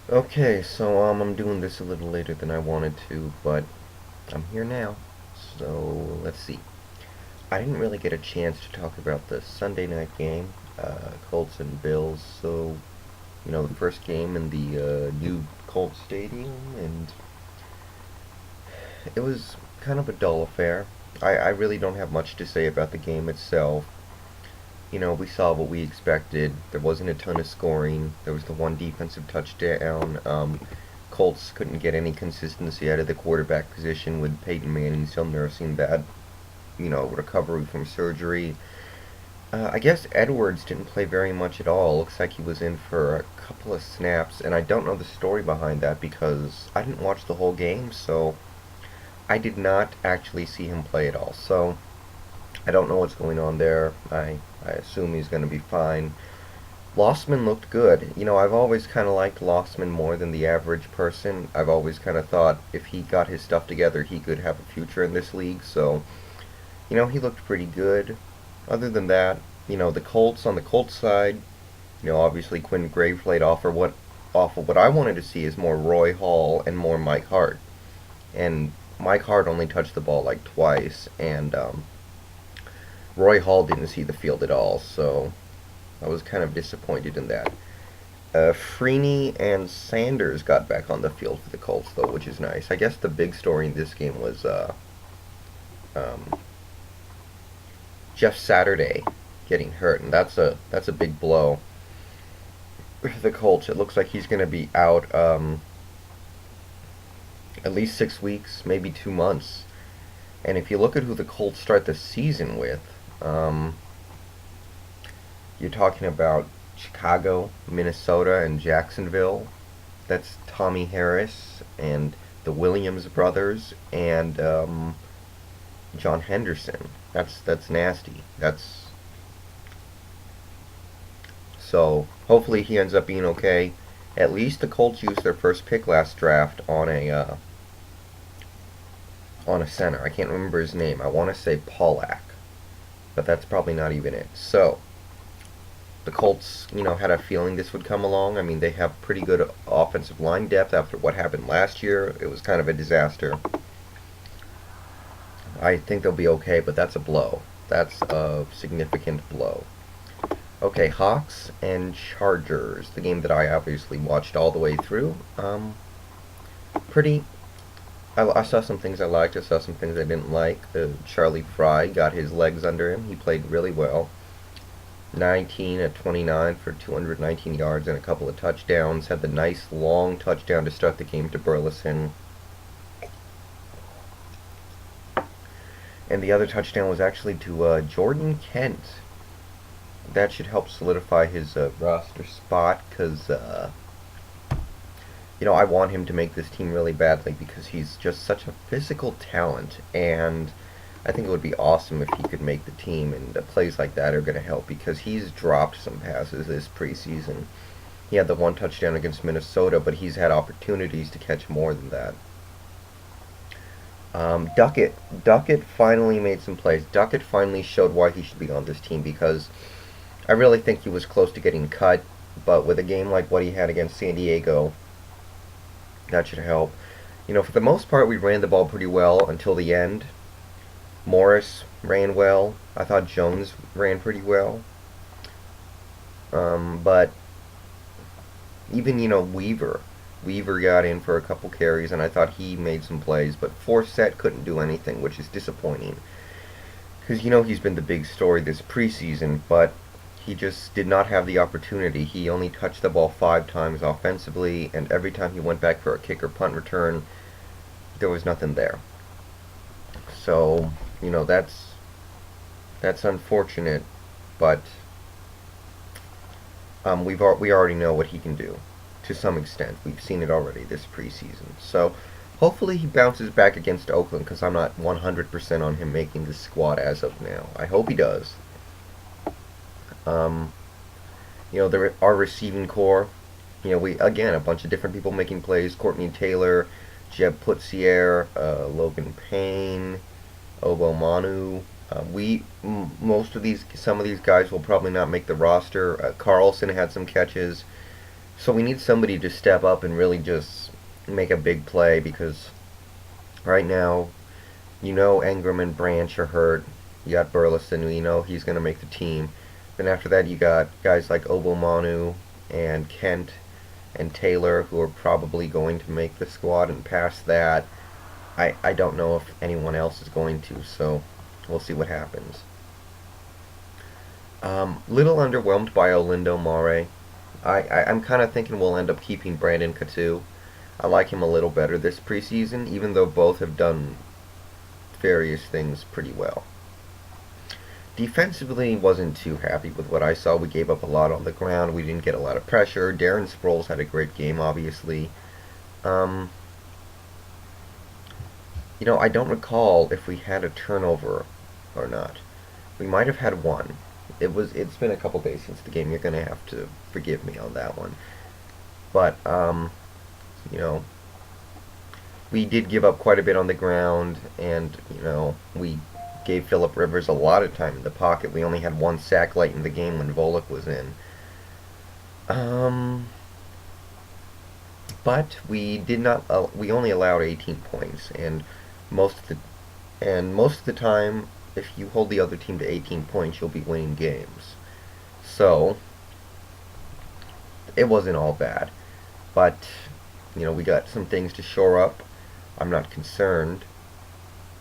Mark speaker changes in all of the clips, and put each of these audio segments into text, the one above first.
Speaker 1: Okay, so I'm doing this a little later than I wanted to, but I'm here now. So let's see. I didn't really get a chance to talk about the Sunday night game, Colts and Bills. So the first game in the new Colts stadium, and it was kind of a dull affair. I really don't have much to say about the game itself. We saw what we expected. There wasn't a ton of scoring. There was the one defensive touchdown. Colts couldn't get any consistency out of the quarterback position with Peyton Manning still nursing that, recovery from surgery. I guess Edwards didn't play very much at all. Looks like he was in for a couple of snaps, and I don't know the story behind that because I didn't watch the whole game, so I did not actually see him play at all. So I don't know what's going on there. I assume he's going to be fine. Lossman looked good. I've always kind of liked Lossman more than the average person. I've always kind of thought if he got his stuff together, he could have a future in this league. So, he looked pretty good. Other than that, the Colts on the Colts side, obviously Quinn Gravely offer what I wanted to see is more Roy Hall and more Mike Hart. And Mike Hart only touched the ball like twice, and Roy Hall didn't see the field at all. So I was kind of disappointed in that. Freeney and Sanders got back on the field for the Colts, though, which is nice. I guess the big story in this game was um, Jeff Saturday getting hurt, and that's a big blow for the Colts. It looks like he's going to be out at least 6 weeks, maybe 2 months. And if you look at who the Colts start the season with, um, you're talking about Chicago, Minnesota, and Jacksonville. That's Tommy Harris and the Williams brothers and John Henderson. That's nasty. That's so. Hopefully he ends up being okay. At least the Colts used their first pick last draft on a center. I can't remember his name. I want to say Pollack, but that's probably not even it. So the Colts, had a feeling this would come along. I mean, they have pretty good offensive line depth after what happened last year. It was kind of a disaster. I think they'll be okay, but that's a blow. That's a significant blow. Okay, Hawks and Chargers, the game that I obviously watched all the way through. Pretty. I saw some things I liked. I saw some things I didn't like. Charlie Fry got his legs under him. He played really well. 19 at 29 for 219 yards and a couple of touchdowns. Had the nice long touchdown to start the game to Burleson. And the other touchdown was actually to Jordan Kent. That should help solidify his roster spot because, I want him to make this team really badly because he's just such a physical talent. And I think it would be awesome if he could make the team, and plays like that are going to help because he's dropped some passes this preseason. He had the one touchdown against Minnesota, but he's had opportunities to catch more than that. Duckett finally made some plays. Duckett finally showed why he should be on this team because I really think he was close to getting cut, but with a game like what he had against San Diego, that should help. For the most part, we ran the ball pretty well until the end. Morris ran well. I thought Jones ran pretty well. But even, Weaver got in for a couple carries, and I thought he made some plays, but Forsett couldn't do anything, which is disappointing. Because, he's been the big story this preseason, but he just did not have the opportunity. He only touched the ball 5 times offensively, and every time he went back for a kick or punt return, there was nothing there. So, that's unfortunate, but we already know what he can do to some extent. We've seen it already this preseason. So hopefully he bounces back against Oakland because I'm not 100% on him making the squad as of now. I hope he does. Um, our receiving core. We again a bunch of different people making plays. Courtney Taylor, Jeb Putzier, Logan Payne, Obo Manu. Some of these guys will probably not make the roster. Carlson had some catches. So we need somebody to step up and really just make a big play because right now, Engram and Branch are hurt. You got Burleson, who he's going to make the team. Then after that, you got guys like Obomanu and Kent and Taylor, who are probably going to make the squad. And past that, I don't know if anyone else is going to, so we'll see what happens. Little underwhelmed by Olindo Mare. I'm kind of thinking we'll end up keeping Brandon Coutu. I like him a little better this preseason, even though both have done various things pretty well. Defensively, wasn't too happy with what I saw. We gave up a lot on the ground. We didn't get a lot of pressure. Darren Sproles had a great game, obviously. I don't recall if we had a turnover or not. We might have had one. It's been a couple days since the game. You're gonna have to forgive me on that one. But you know, we did give up quite a bit on the ground, and we gave Philip Rivers a lot of time in the pocket. We only had one sack late in the game when Volek was in. But we did not. We only allowed 18 points, and most of the time, if you hold the other team to 18 points, you'll be winning games. So it wasn't all bad, but we got some things to shore up. I'm not concerned.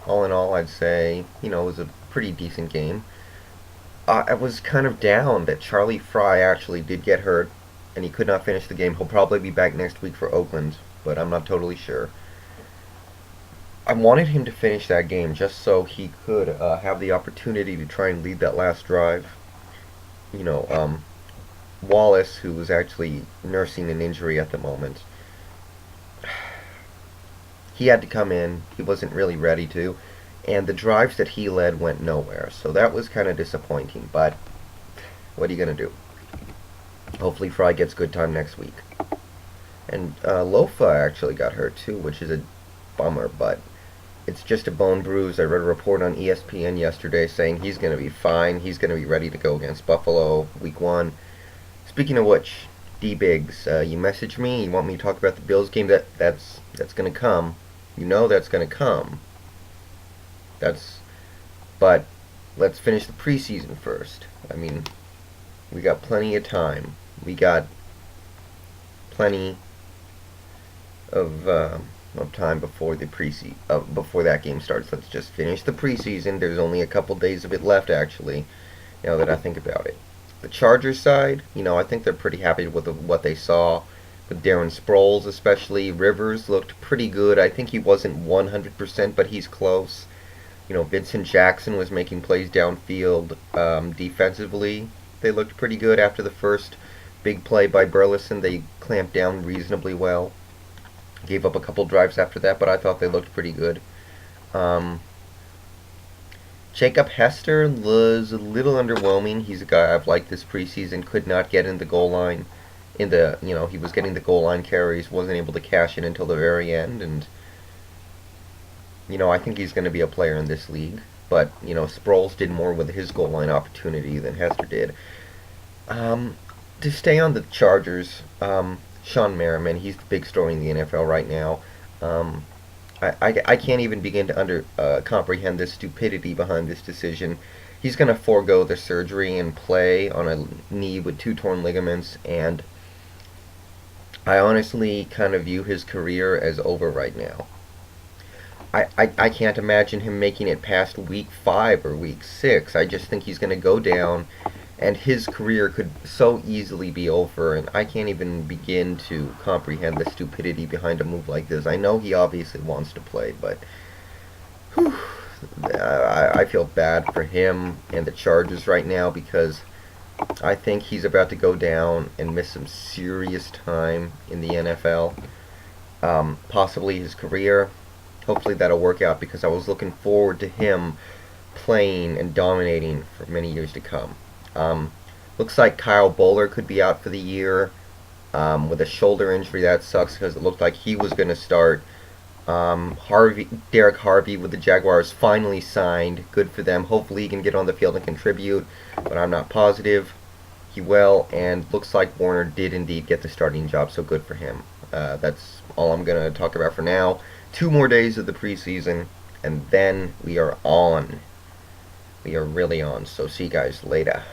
Speaker 1: All in all, I'd say it was a pretty decent game. I was kind of down that Charlie Fry actually did get hurt, and he could not finish the game. He'll probably be back next week for Oakland, but I'm not totally sure. I wanted him to finish that game just so he could have the opportunity to try and lead that last drive. You know, um, Wallace, who was actually nursing an injury at the moment, he had to come in. He wasn't really ready to, and the drives that he led went nowhere. So that was kind of disappointing. But what are you gonna do? Hopefully, Fry gets good time next week. And Lofa actually got hurt too, which is a bummer. But it's just a bone bruise. I read a report on ESPN yesterday saying he's gonna be fine. He's gonna be ready to go against Buffalo week 1. Speaking of which, D Biggs, you messaged me. You want me to talk about the Bills game? That's gonna come. That's gonna come. That's but let's finish the preseason first. I mean, we got plenty of time. We got plenty of time before the before that game starts. Let's just finish the preseason. There's only a couple days of it left, actually. Now that I think about it, the Chargers side, I think they're pretty happy with what they saw. With Darren Sproles, especially, Rivers looked pretty good. I think he wasn't 100%, but he's close. Vincent Jackson was making plays downfield. Defensively, they looked pretty good after the first big play by Burleson. They clamped down reasonably well. Gave up a couple drives after that, but I thought they looked pretty good. Um, Jacob Hester was a little underwhelming. He's a guy I've liked this preseason. Could not get in the goal line. He was getting the goal line carries, wasn't able to cash in until the very end, and I think he's going to be a player in this league. But Sproles did more with his goal line opportunity than Hester did. To stay on the Chargers, Sean Merriman, he's the big story in the NFL right now. I can't even begin to comprehend the stupidity behind this decision. He's going to forego the surgery and play on a knee with 2 torn ligaments, and I honestly kind of view his career as over right now. I can't imagine him making it past week 5 or week 6. I just think he's going to go down, and his career could so easily be over, and I can't even begin to comprehend the stupidity behind a move like this. I know he obviously wants to play, but whew, I feel bad for him and the Chargers right now because I think he's about to go down and miss some serious time in the NFL. Possibly his career. Hopefully that'll work out because I was looking forward to him playing and dominating for many years to come. Looks like Kyle Bowler could be out for the year with a shoulder injury. That sucks because it looked like he was going to start. Derek Harvey with the Jaguars finally signed. Good for them. Hopefully he can get on the field and contribute, but I'm not positive. well, and looks like Warner did indeed get the starting job, so good for him. That's all I'm going to talk about for now. 2 more days of the preseason, and then we are on. We are really on, so see you guys later.